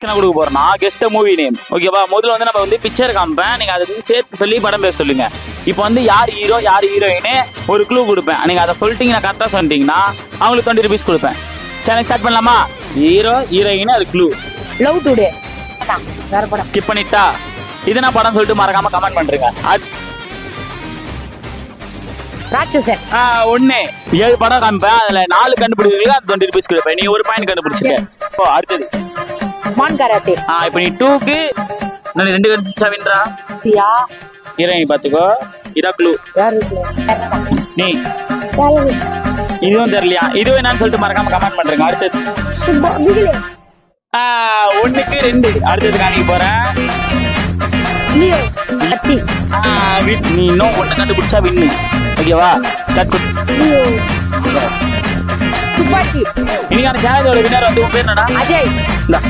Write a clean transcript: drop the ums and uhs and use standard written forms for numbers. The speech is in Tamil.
நான் கொடுக்க போறேன்னா கெஸ்ட் மூவி நேம். ஓகேவா? முதல்ல வந்து நம்ம வந்து பிக்சர் காமிப்பேன், நீங்க அதை வந்து சேர்த்து சொல்லி படம் பேர் சொல்லுங்க. இப்போ வந்து யார் ஹீரோ யார் ஹீரோயின்னு ஒரு க்ளூ கொடுப்பேன். நீங்க அதை சொல்லிட்டீங்கன்னா கரெக்டா சொல்லிட்டீங்கன்னா அவங்களுக்கு 20 rupees கொடுப்பேன். சேனல் ஸ்டார்ட் பண்ணலாமா? ஹீரோ ஹீரோயின் அது க்ளூ. Love today. வேற படம் ஸ்கிப் பண்ணிட்டா இது நான் படம் சொல்லிட்டு மறக்காம கமெண்ட் பண்றீங்க. ராட்சசன். 7 படம் காமிப்பேன், அதுல 4 கண்டுபிடிக்கிறீங்க, அது 20 rupees கொடுப்பேன். நீ ஒரு பாயிண்ட் கண்டுபிடிச்சிருக்க. இப்போ அடுத்தது மான் கராத்தே. இப்போ நீ 2க்கு நான் 2 கண்டுபிடிச்சா வின்றா. யா ஹீரோயின் பாத்துக்கோ, இதா க்ளூ. யாரு நீ இதுவும் தெரியலையா? இதுவும் என்னன்னு சொல்லிட்டு மறக்காம கமெண்ட் பண்றேங்க. அடுத்தது 1க்கு 2. அடுத்தது காணிக்க போறேன். நீ இன்னும் 1 கண்டுபிடிச்சா வின்னு. ஓகேவா? துப்பாக்கி. இன்னைக்கான சேனலோட வின்னர் வந்து உன் பேர் என்னடா? அஜய். இந்தா